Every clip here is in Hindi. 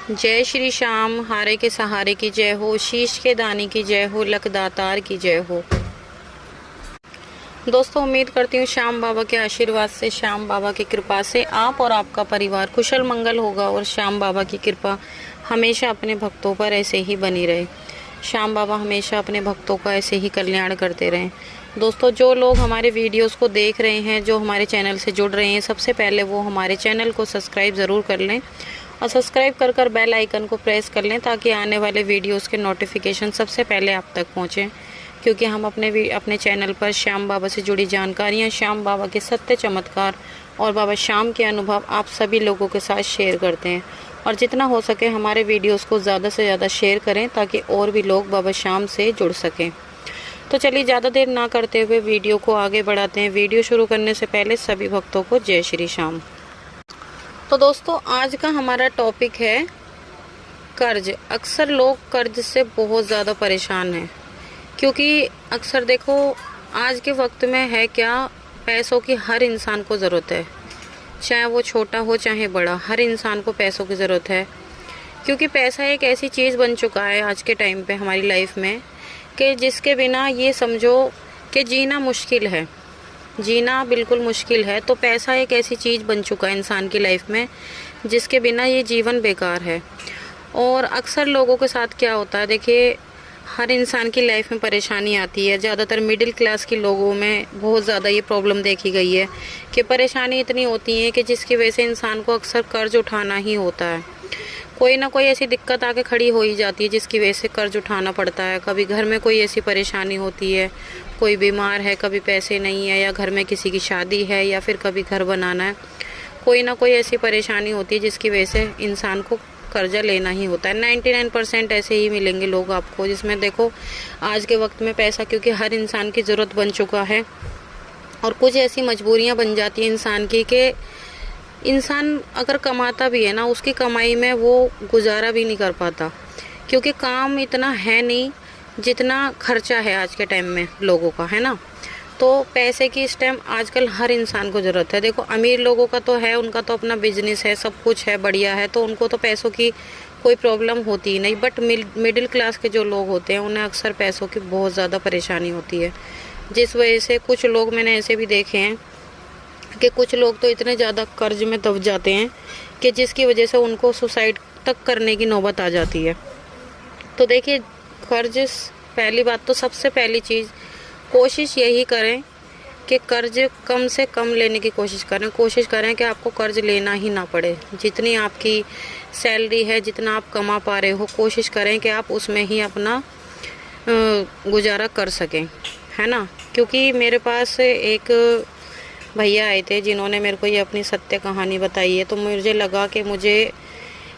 जय श्री श्याम, हारे के सहारे की जय हो, शीश के दानी की जय हो, लखदातार की जय हो। दोस्तों, उम्मीद करती हूँ श्याम बाबा के आशीर्वाद से, श्याम बाबा की कृपा से आप और आपका परिवार कुशल मंगल होगा और श्याम बाबा की कृपा हमेशा अपने भक्तों पर ऐसे ही बनी रहे। श्याम बाबा हमेशा अपने भक्तों का ऐसे ही कल्याण करते रहें। दोस्तों, जो लोग हमारे वीडियोस को देख रहे हैं, जो हमारे चैनल से जुड़ रहे हैं, सबसे पहले वो हमारे चैनल को सब्सक्राइब ज़रूर कर लें और सब्सक्राइब कर बेल आइकन को प्रेस कर लें ताकि आने वाले वीडियोस के नोटिफिकेशन सबसे पहले आप तक पहुंचें। क्योंकि हम अपने चैनल पर श्याम बाबा से जुड़ी जानकारियां, श्याम बाबा के सत्य चमत्कार और बाबा श्याम के अनुभव आप सभी लोगों के साथ शेयर करते हैं। और जितना हो सके हमारे वीडियोस को ज़्यादा से ज़्यादा शेयर करें ताकि और भी लोग बाबा श्याम से जुड़ सकें। तो चलिए ज़्यादा देर ना करते हुए वीडियो को आगे बढ़ाते हैं। वीडियो शुरू करने से पहले सभी भक्तों को जय श्री श्याम। तो दोस्तों, आज का हमारा टॉपिक है कर्ज। अक्सर लोग कर्ज से बहुत ज़्यादा परेशान हैं, क्योंकि अक्सर देखो आज के वक्त में है क्या, पैसों की हर इंसान को ज़रूरत है, चाहे वो छोटा हो चाहे बड़ा, हर इंसान को पैसों की ज़रूरत है। क्योंकि पैसा एक ऐसी चीज़ बन चुका है आज के टाइम पे हमारी लाइफ में कि जिसके बिना ये समझो कि जीना मुश्किल है, जीना बिल्कुल मुश्किल है। तो पैसा एक ऐसी चीज़ बन चुका है इंसान की लाइफ में जिसके बिना ये जीवन बेकार है। और अक्सर लोगों के साथ क्या होता है, देखिए हर इंसान की लाइफ में परेशानी आती है। ज़्यादातर मिडिल क्लास के लोगों में बहुत ज़्यादा ये प्रॉब्लम देखी गई है कि परेशानी इतनी होती है कि जिसकी वजह से इंसान को अक्सर कर्ज उठाना ही होता है। कोई ना कोई ऐसी दिक्कत आके खड़ी हो ही जाती है जिसकी वजह से कर्ज उठाना पड़ता है। कभी घर में कोई ऐसी परेशानी होती है, कोई बीमार है, कभी पैसे नहीं है, या घर में किसी की शादी है, या फिर कभी घर बनाना है। कोई ना कोई ऐसी परेशानी होती है जिसकी वजह से इंसान को कर्जा लेना ही होता है। 99% ऐसे ही मिलेंगे लोग आपको जिसमें देखो आज के वक्त में पैसा, क्योंकि हर इंसान की ज़रूरत बन चुका है। और कुछ ऐसी मजबूरियां बन जाती हैं इंसान की कि इंसान अगर कमाता भी है ना, उसकी कमाई में वो गुजारा भी नहीं कर पाता, क्योंकि काम इतना है नहीं जितना खर्चा है आज के टाइम में लोगों का, है ना। तो पैसे की इस टाइम आजकल हर इंसान को ज़रूरत है। देखो अमीर लोगों का तो है, उनका तो अपना बिजनेस है, सब कुछ है, बढ़िया है, तो उनको तो पैसों की कोई प्रॉब्लम होती ही नहीं। बट मिडिल क्लास के जो लोग होते हैं उन्हें अक्सर पैसों की बहुत ज़्यादा परेशानी होती है, जिस वजह से कुछ लोग मैंने ऐसे भी देखे हैं कि कुछ लोग तो इतने ज़्यादा कर्ज में दब जाते हैं कि जिसकी वजह से उनको सुसाइड तक करने की नौबत आ जाती है। तो देखिए कर्ज, पहली बात तो सबसे पहली चीज़ कोशिश यही करें कि कर्ज कम से कम लेने की कोशिश करें। कोशिश करें कि आपको कर्ज लेना ही ना पड़े। जितनी आपकी सैलरी है, जितना आप कमा पा रहे हो, कोशिश करें कि आप उसमें ही अपना गुजारा कर सकें, है ना। क्योंकि मेरे पास एक भैया आए थे जिन्होंने मेरे को ये अपनी सत्य कहानी बताई है, तो मुझे लगा कि मुझे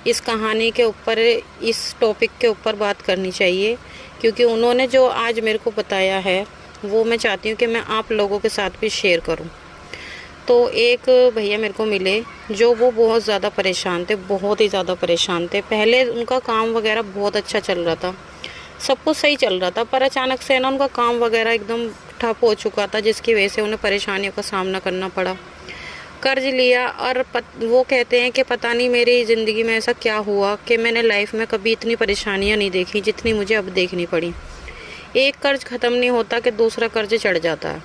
इस कहानी के ऊपर, इस टॉपिक के ऊपर बात करनी चाहिए। क्योंकि उन्होंने जो आज मेरे को बताया है वो मैं चाहती हूँ कि मैं आप लोगों के साथ भी शेयर करूँ। तो एक भैया मेरे को मिले जो वो बहुत ज़्यादा परेशान थे, बहुत ही ज़्यादा परेशान थे। पहले उनका काम वगैरह बहुत अच्छा चल रहा था, सब कुछ सही चल रहा था, पर अचानक से ना उनका काम वगैरह एकदम ठप हो चुका था, जिसकी वजह से उन्हें परेशानियों का सामना करना पड़ा। कर्ज लिया और वो कहते हैं कि पता नहीं मेरी ज़िंदगी में ऐसा क्या हुआ कि मैंने लाइफ में कभी इतनी परेशानियां नहीं देखी जितनी मुझे अब देखनी पड़ी। एक कर्ज ख़त्म नहीं होता कि दूसरा कर्ज चढ़ जाता है।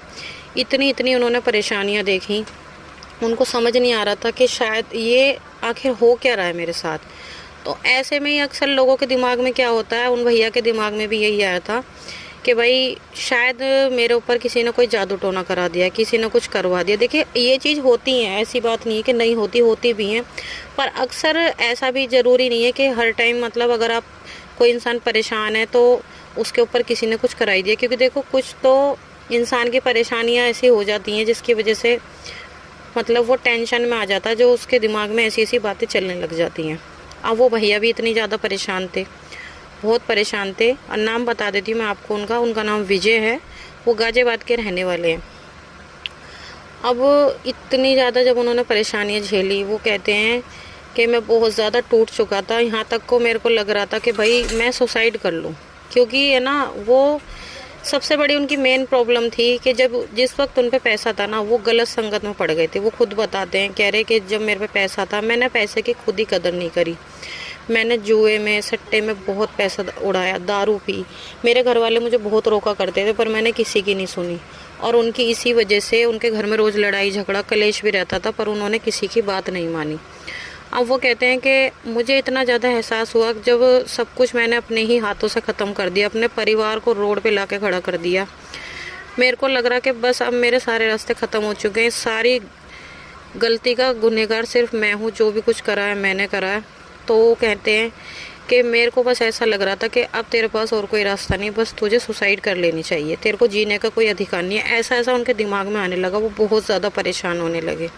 इतनी उन्होंने परेशानियां देखी, उनको समझ नहीं आ रहा था कि शायद ये आखिर हो क्या रहा है मेरे साथ। तो ऐसे में ही अक्सर लोगों के दिमाग में क्या होता है, उन भैया के दिमाग में भी यही आया था कि भाई शायद मेरे ऊपर किसी ने कोई जादू टोना करा दिया, किसी ने कुछ करवा दिया। देखिए ये चीज़ होती है, ऐसी बात नहीं है कि नहीं होती, होती भी हैं, पर अक्सर ऐसा भी ज़रूरी नहीं है कि हर टाइम, मतलब अगर आप कोई इंसान परेशान है तो उसके ऊपर किसी ने कुछ कराई दिया। क्योंकि देखो कुछ तो इंसान की परेशानियाँ ऐसी हो जाती हैं जिसकी वजह से मतलब वो टेंशन में आ जाता है, जो उसके दिमाग में ऐसी ऐसी बातें चलने लग जाती हैं। अब वो भैया भी इतनी ज़्यादा परेशान थे, बहुत परेशान थे। और नाम बता देती हूँ मैं आपको उनका नाम विजय है, वो गाजियाबाद के रहने वाले हैं। अब इतनी ज़्यादा जब उन्होंने परेशानियाँ झेली, वो कहते हैं कि मैं बहुत ज़्यादा टूट चुका था, यहाँ तक को मेरे को लग रहा था कि भाई मैं सुसाइड कर लूँ। क्योंकि है ना, वो सबसे बड़ी उनकी मेन प्रॉब्लम थी कि जिस वक्त उन पे पैसा था ना, वो गलत संगत में पड़ गए थे। वो खुद बताते हैं, कह रहे कि जब मेरे पे पैसा था मैंने पैसे की खुद ही कदर नहीं करी। मैंने जुए में, सट्टे में बहुत पैसा उड़ाया, दारू पी। मेरे घर वाले मुझे बहुत रोका करते थे पर मैंने किसी की नहीं सुनी, और उनकी इसी वजह से उनके घर में रोज़ लड़ाई झगड़ा कलेश भी रहता था, पर उन्होंने किसी की बात नहीं मानी। अब वो कहते हैं कि मुझे इतना ज़्यादा एहसास हुआ जब सब कुछ मैंने अपने ही हाथों से ख़त्म कर दिया, अपने परिवार को रोड पे लाके खड़ा कर दिया। मेरे को लग रहा कि बस अब मेरे सारे रास्ते ख़त्म हो चुके हैं, सारी गलती का गुनहगार सिर्फ मैं हूँ, जो भी कुछ करा है मैंने करा है। तो वो कहते हैं कि मेरे को बस ऐसा लग रहा था कि अब तेरे पास और कोई रास्ता नहीं, बस तुझे सुसाइड कर लेनी चाहिए, तेरे को जीने का कोई अधिकार नहीं है। ऐसा ऐसा उनके दिमाग में आने लगा, वो बहुत ज़्यादा परेशान होने लगे।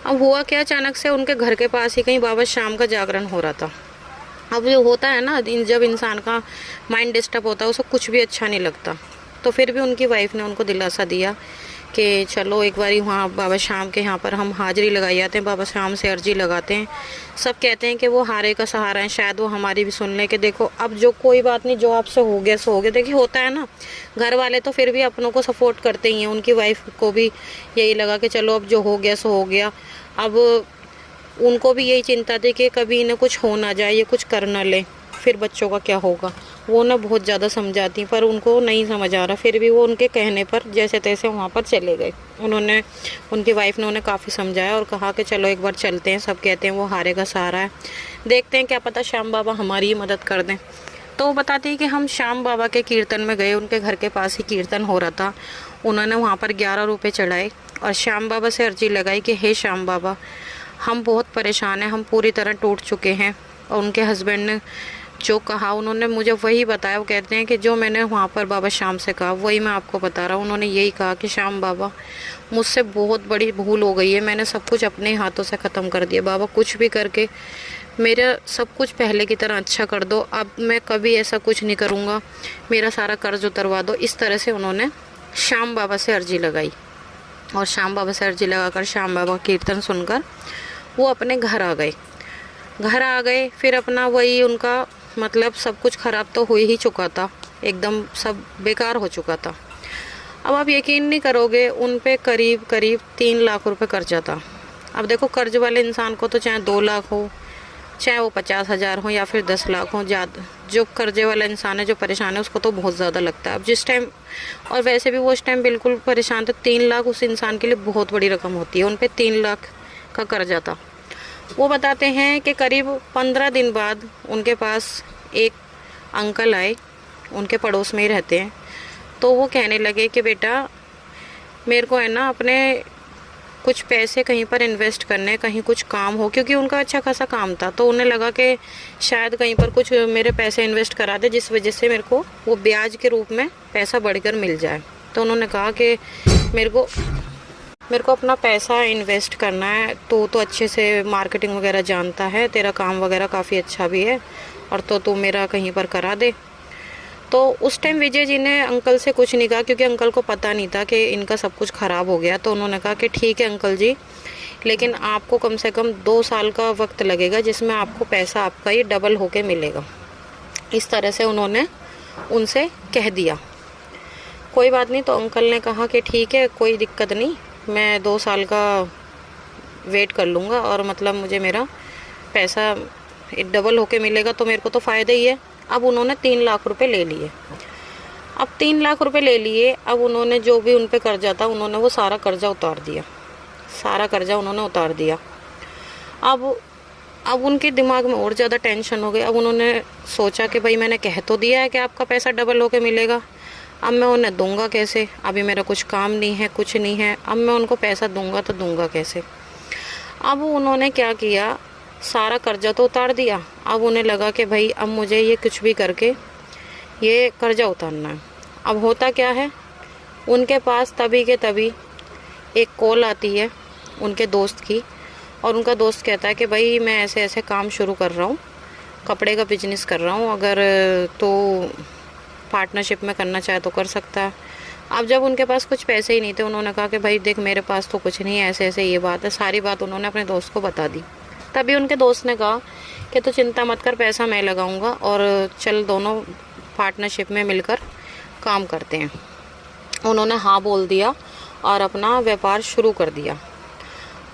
अब हुआ क्या, अचानक से उनके घर के पास ही कहीं बाबा श्याम का जागरण हो रहा था। अब जो होता है ना, जब इंसान का माइंड डिस्टर्ब होता है उसे कुछ भी अच्छा नहीं लगता। तो फिर भी उनकी वाइफ ने उनको दिलासा दिया कि चलो एक बारी वहाँ बाबा श्याम के यहाँ पर हम हाजिरी लगाई आते हैं, बाबा श्याम से अर्जी लगाते हैं। सब कहते हैं कि वो हारे का सहारा है, शायद वो हमारी भी सुन लें कि देखो अब जो कोई बात नहीं, जो आपसे हो गया सो हो गया। देखिए होता है ना, घर वाले तो फिर भी अपनों को सपोर्ट करते ही हैं। उनकी वाइफ को भी यही लगा कि चलो अब जो हो गया सो हो गया। अब उनको भी यही चिंता थी कि कभी इन्हें कुछ हो ना जाए, ये कुछ कर ना ले, फिर बच्चों का क्या होगा। वो ना बहुत ज़्यादा समझाती पर उनको नहीं समझ आ रहा। फिर भी वो उनके कहने पर जैसे तैसे वहाँ पर चले गए। उनकी वाइफ ने उन्हें काफ़ी समझाया और कहा कि चलो एक बार चलते हैं। सब कहते हैं वो हारे का सहारा है, देखते हैं क्या पता श्याम बाबा हमारी ही मदद कर दें। तो वो बताती है कि हम श्याम बाबा के कीर्तन में गए, उनके घर के पास ही कीर्तन हो रहा था। उन्होंने वहाँ पर 11 रुपये चढ़ाए और श्याम बाबा से अर्जी लगाई कि हे श्याम बाबा, हम बहुत परेशान हैं, हम पूरी तरह टूट चुके हैं। और उनके हस्बैंड ने जो कहा उन्होंने मुझे वही बताया। वो कहते हैं कि जो मैंने वहाँ पर बाबा श्याम से कहा वही मैं आपको बता रहा हूँ। उन्होंने यही कहा कि श्याम बाबा, मुझसे बहुत बड़ी भूल हो गई है, मैंने सब कुछ अपने हाथों से ख़त्म कर दिया। बाबा कुछ भी करके मेरा सब कुछ पहले की तरह अच्छा कर दो, अब मैं कभी ऐसा कुछ नहीं करूँगा, मेरा सारा कर्ज उतरवा दो। इस तरह से उन्होंने श्याम बाबा से अर्जी लगाई और श्याम बाबा से अर्जी लगाकर श्याम बाबा कीर्तन सुनकर वो अपने घर आ गए। फिर अपना वही उनका मतलब सब कुछ ख़राब तो हो ही चुका था, एकदम सब बेकार हो चुका था। अब आप यकीन नहीं करोगे, उन पे करीब 3 लाख रुपए कर्जा था। अब देखो कर्ज वाले इंसान को तो चाहे 2 लाख हो, चाहे वो 50,000 हो या फिर 10 लाख हो, ज़्यादा जो कर्जे वाला इंसान है, जो परेशान है, उसको तो बहुत ज़्यादा लगता है। अब जिस टाइम, और वैसे भी वो उस टाइम बिल्कुल परेशान थे, 3 लाख उस इंसान के लिए बहुत बड़ी रकम होती है। उन पे 3 लाख का कर्जा था। वो बताते हैं कि करीब 15 दिन बाद उनके पास एक अंकल आए, उनके पड़ोस में ही रहते हैं। तो वो कहने लगे कि बेटा मेरे को है ना अपने कुछ पैसे कहीं पर इन्वेस्ट करने, कहीं कुछ काम हो, क्योंकि उनका अच्छा खासा काम था। तो उन्हें लगा कि शायद कहीं पर कुछ मेरे पैसे इन्वेस्ट करा दे, जिस वजह से मेरे को वो ब्याज के रूप में पैसा बढ़कर मिल जाए। तो उन्होंने कहा कि मेरे को अपना पैसा इन्वेस्ट करना है, तो अच्छे से मार्केटिंग वगैरह जानता है, तेरा काम वगैरह काफ़ी अच्छा भी है, और तो तू मेरा कहीं पर करा दे। तो उस टाइम विजय जी ने अंकल से कुछ नहीं कहा, क्योंकि अंकल को पता नहीं था कि इनका सब कुछ ख़राब हो गया। तो उन्होंने कहा कि ठीक है अंकल जी, लेकिन आपको कम से कम 2 साल का वक्त लगेगा, जिसमें आपको पैसा आपका ये डबल होके मिलेगा। इस तरह से उन्होंने उनसे कह दिया। कोई बात नहीं, तो अंकल ने कहा कि ठीक है कोई दिक्कत नहीं, मैं 2 साल का वेट कर लूँगा, और मतलब मुझे मेरा पैसा डबल होके मिलेगा, तो मेरे को तो फ़ायदा ही है। अब उन्होंने 3 लाख रुपए ले लिए। अब 3 लाख रुपए ले लिए। अब उन्होंने जो भी उन पे कर्जा था, उन्होंने वो सारा कर्जा उतार दिया, सारा कर्जा उन्होंने उतार दिया। अब उनके दिमाग में और ज़्यादा टेंशन हो गई। अब उन्होंने सोचा कि भाई मैंने कह तो दिया है कि आपका पैसा डबल होके मिलेगा, अब मैं उन्हें दूंगा कैसे, अभी मेरा कुछ काम नहीं है, कुछ नहीं है, अब मैं उनको पैसा दूंगा तो दूंगा कैसे। अब उन्होंने क्या किया, सारा कर्जा तो उतार दिया। अब उन्हें लगा कि भाई अब मुझे ये कुछ भी करके ये कर्जा उतारना है। अब होता क्या है, उनके पास तभी के तभी एक कॉल आती है उनके दोस्त की, और उनका दोस्त कहता है कि भाई मैं ऐसे ऐसे काम शुरू कर रहा हूँ, कपड़े का बिजनेस कर रहा हूँ, अगर तो पार्टनरशिप में करना चाहे तो कर सकता है। अब जब उनके पास कुछ पैसे ही नहीं थे, उन्होंने कहा कि भाई देख मेरे पास तो कुछ नहीं है, ऐसे ऐसे ये बात है। सारी बात उन्होंने अपने दोस्त को बता दी। तभी उनके दोस्त ने कहा कि तो चिंता मत कर, पैसा मैं लगाऊंगा, और चल दोनों पार्टनरशिप में मिलकर काम करते हैं। उन्होंने हाँ बोल दिया और अपना व्यापार शुरू कर दिया।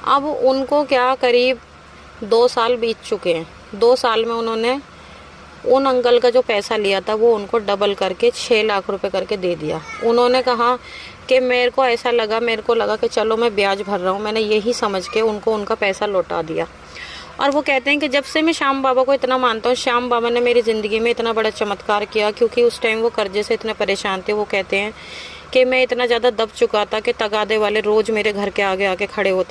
अब उनको क्या करीब 2 साल बीत चुके हैं। 2 साल में उन्होंने उन अंकल का जो पैसा लिया था वो उनको डबल करके 6 लाख रुपए करके दे दिया। उन्होंने कहा कि मेरे को लगा कि चलो मैं ब्याज भर रहा हूँ, मैंने यही समझ के उनको उनका पैसा लौटा दिया। और वो कहते हैं कि जब से मैं श्याम बाबा को इतना मानता हूँ, श्याम बाबा ने मेरी ज़िंदगी में इतना बड़ा चमत्कार किया, क्योंकि उस टाइम वो कर्जे से इतने परेशान थे। वो कहते हैं कि मैं इतना ज़्यादा दब चुका था कि तगादे वाले रोज़ मेरे घर के आगे आके खड़े होते